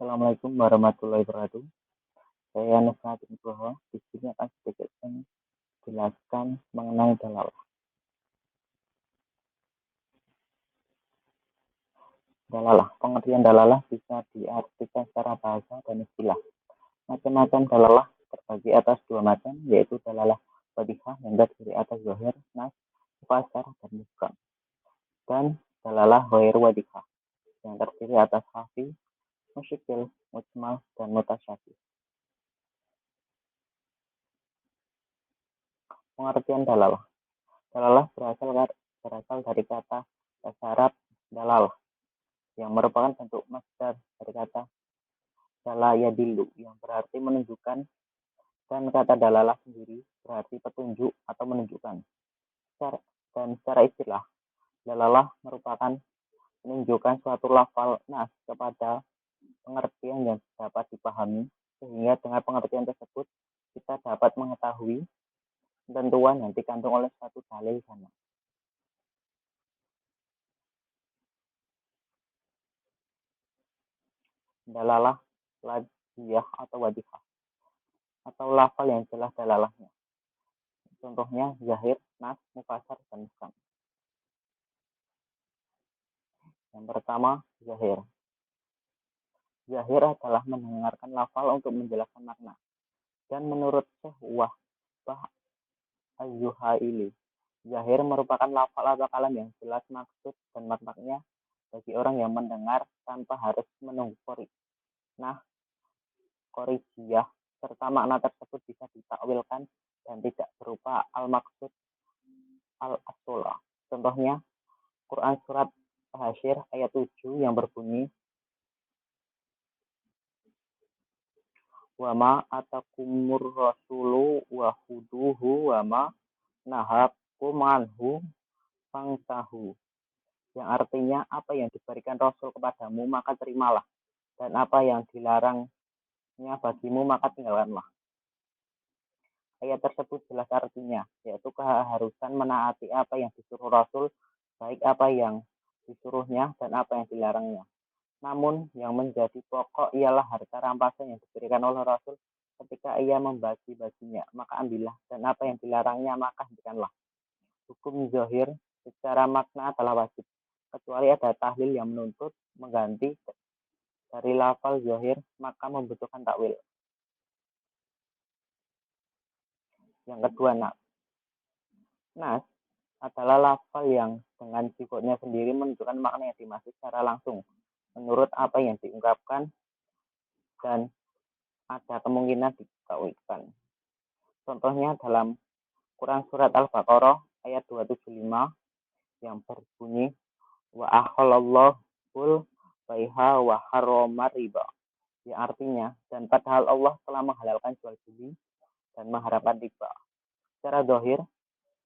Assalamualaikum warahmatullahi wabarakatuh. Saya Nusrat Nugroho. Di sini akan sedikit menjelaskan mengenai dalalah. Dalalah, pengertian dalalah bisa diartikan secara bahasa dan istilah. Macam-macam dalalah terbagi atas dua macam, yaitu dalalah wadihah yang terdiri atas zahir, nas, mufassar, dan muhkam, dan dalalah ghair wadihah yang terdiri atas khafi, musyikil, mujmal, dan mutasyabih. Pengertian dalalah. Dalalah berasal dari kata bahasa Arab dalal yang merupakan bentuk masdar dari kata dala yadillu yang berarti menunjukkan, dan kata dalalah sendiri berarti petunjuk atau menunjukkan. Dan secara istilah, dalalah merupakan menunjukkan suatu lafal nas kepada pengertian yang dapat dipahami, sehingga dengan pengertian tersebut kita dapat mengetahui ketentuan yang dikandung oleh suatu dalil sana. Dalalah ladiyah atau wadihah atau lafal yang jelas dalalahnya. Contohnya zahir, nas, mufassar, dan muhkam. Yang pertama, zahir. Zahir adalah mendengarkan lafal untuk menjelaskan makna. Dan menurut Syekh Wahbah Az-Zuhaili, zahir merupakan lafal atau kalam yang jelas maksud dan maknanya bagi orang yang mendengar tanpa harus menunggu korijiyah, serta makna tersebut bisa ditakwilkan dan tidak berupa al-maksud al-asula. Contohnya, Quran surat Al-Hasyr ayat 7 yang berbunyi, wa ma atakumur rasulu wa huduhu wa ma nahakum anhu fangtahu, yang artinya apa yang diberikan Rasul kepadamu maka terimalah, dan apa yang dilarangnya bagimu maka tinggalkanlah. Ayat tersebut jelas artinya, yaitu keharusan menaati apa yang disuruh Rasul, baik apa yang disuruhnya dan apa yang dilarangnya. Namun yang menjadi pokok ialah harta rampasan yang diberikan oleh Rasul ketika ia membagi-baginya, maka ambillah, dan apa yang dilarangnya maka hentikanlah. Hukum zahir secara makna adalah wajib, kecuali ada tahlil yang menuntut mengganti dari lafal zahir, maka membutuhkan takwil. Yang kedua, nas. Nas adalah lafal yang dengan sifatnya sendiri menunjukkan makna yang dimaksud secara langsung menurut apa yang diungkapkan dan ada kemungkinan ditakwilkan. Contohnya dalam Quran surat Al-Baqarah ayat 275 yang berbunyi, wa ahallallahu baiha wa harrama riba, yang artinya, dan padahal Allah telah menghalalkan jual beli dan mengharamkan riba. Secara zahir,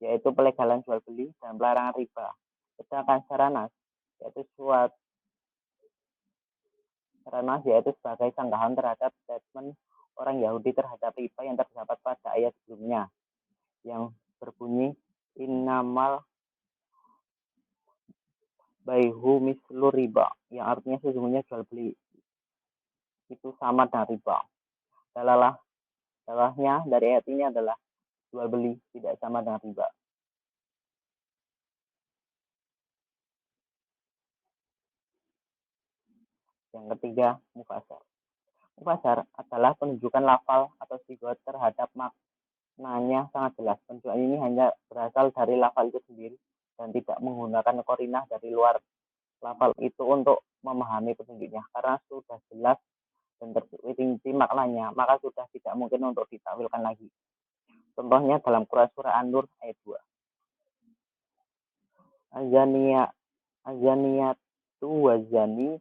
yaitu pelegalan jual beli dan pelarangan riba. Sedangkan secara nas, yaitu sebagai sanggahan terhadap statement orang Yahudi terhadap riba yang terdapat pada ayat sebelumnya yang berbunyi, innamal baihu mislu riba, yang artinya sesungguhnya jual beli itu sama dengan riba. Dalahnya dari ayat ini adalah jual beli tidak sama dengan riba. Yang ketiga, mufassar. Mufassar adalah penunjukan lafal atau sigot terhadap maknanya sangat jelas. Penunjukan ini hanya berasal dari lafal itu sendiri dan tidak menggunakan qarinah dari luar lafal itu untuk memahami petunjuknya, karena sudah jelas dan terperinci maknanya, maka sudah tidak mungkin untuk ditakwilkan lagi. Contohnya dalam Quran surah An-Nur ayat 2. Azaniyatu wazani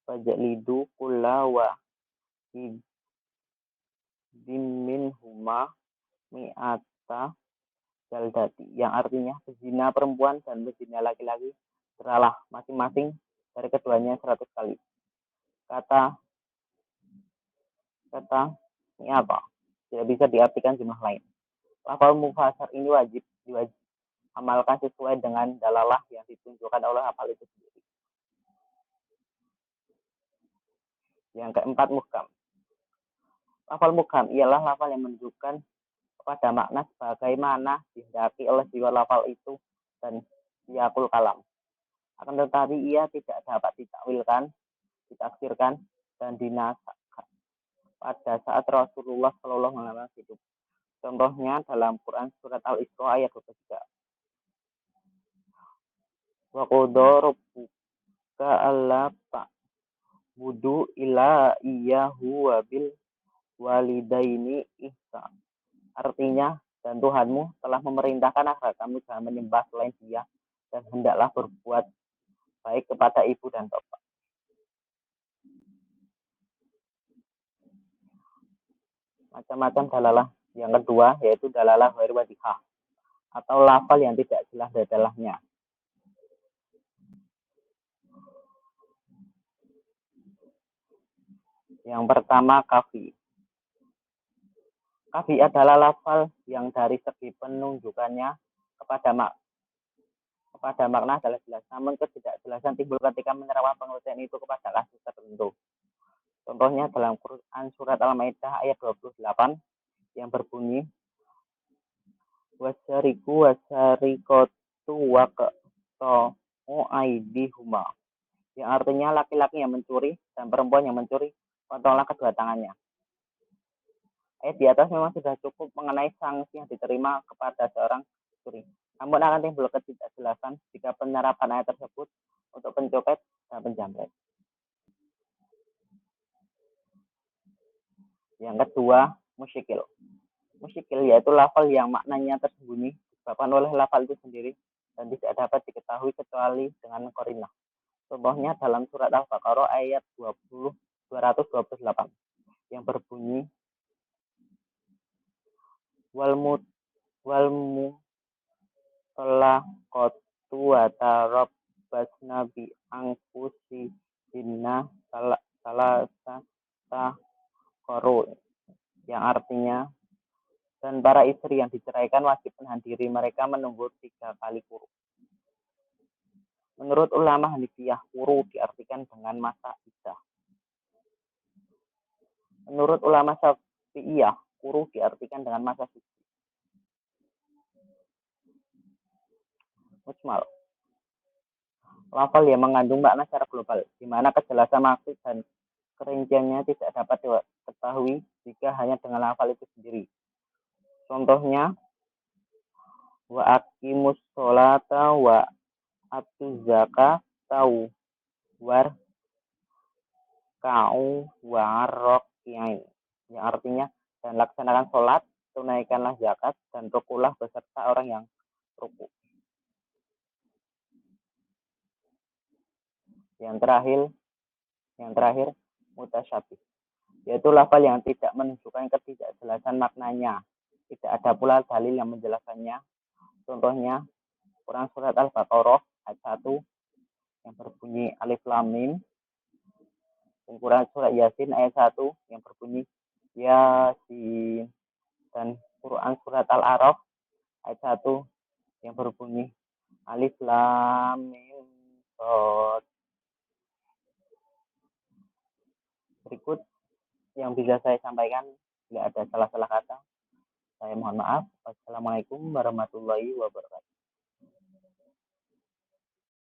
fajlidu kulla wahidin minhuma mi'ata jaldati, yang artinya pezina perempuan dan pezina laki-laki beralah masing-masing dari keduanya 100 kali. Kata ini apa? Tidak bisa diartikan jumlah lain. Lafal mufassar ini wajib amalkan sesuai dengan dalalah yang ditunjukkan oleh lafal itu sendiri. Yang keempat, mubham. Lafal mubham ialah lafal yang menunjukkan kepada makna sebagaimana dihendaki oleh jiwa lafal itu dan siyakul kalam. Akan tetapi ia tidak dapat ditakwilkan, ditafsirkan, dan dinasakan pada saat Rasulullah Shallallahu Alaihi Wasallam hidup. Contohnya dalam Quran surat Al-Isra ayat 23. Wa qadha rabbuka alla ta'budu illa iyyahu wa bil walidaini ihsan. Artinya, dan Tuhanmu telah memerintahkan agar kamu jangan menyembah selain Dia dan hendaklah berbuat baik kepada ibu dan bapak. Macam-macam dalalah. Yang kedua yaitu dalalah ghair wadihah atau lafal yang tidak jelas dalahnya. Yang pertama, kafi. Kafi adalah lafal yang dari segi penunjukannya kepada makna adalah jelas. Namun ketidakjelasan timbul ketika menerapkan pengertian itu kepada kasus tertentu. Contohnya dalam Quran surat Al-Maidah ayat 28 yang berbunyi wasyariku wasyarikotu waqta'u aydihuma, yang artinya laki-laki yang mencuri dan perempuan yang mencuri, potonglah kedua tangannya. Ayat di atas memang sudah cukup mengenai sanksi yang diterima kepada seorang pencuri. Namun akan timbul ketidakjelasan jika penerapan ayat tersebut untuk pencopet dan penjamret. Yang kedua, musyikil. Musyikil yaitu lafal yang maknanya tersembunyi disebabkan oleh lafal itu sendiri dan tidak dapat diketahui kecuali dengan qarinah. Contohnya dalam surat Al-Baqarah ayat 228 yang berbunyi walmu talaqatu wa tarabbasna bi anfusihinna salasata quru, yang artinya dan para istri yang diceraikan wajib menahan diri mereka menunggu 3 kali quru. Menurut ulama Hanifiyah, quru diartikan dengan masa iddah. Menurut ulama Syafi'iyah, quru diartikan dengan masa suci. Mujmal. Lafal yang mengandung makna secara global, di mana kejelasan maksud dan kerinciannya tidak dapat diketahui jika hanya dengan lafal itu sendiri. Contohnya, wa aqimus sholata wa atuz zakata warka'u wa'arraki'in, yang artinya dan laksanakan sholat, tunaikanlah zakat, dan rukulah beserta orang yang ruku. Yang terakhir mutasyabih, yaitu lafal yang tidak menunjukkan ketidakjelasan maknanya. Tidak ada pula dalil yang menjelaskannya. Contohnya Quran surat Al-Baqarah ayat 1 yang berbunyi alif lam mim, dan Quran surat Yasin ayat 1 yang berbunyi Yasin, dan Quran surat Al-A'raf ayat 1 yang berbunyi alif lam mim shad. Berikut yang bisa saya sampaikan, bila ada salah-salah kata, saya mohon maaf. Wassalamualaikum warahmatullahi wabarakatuh.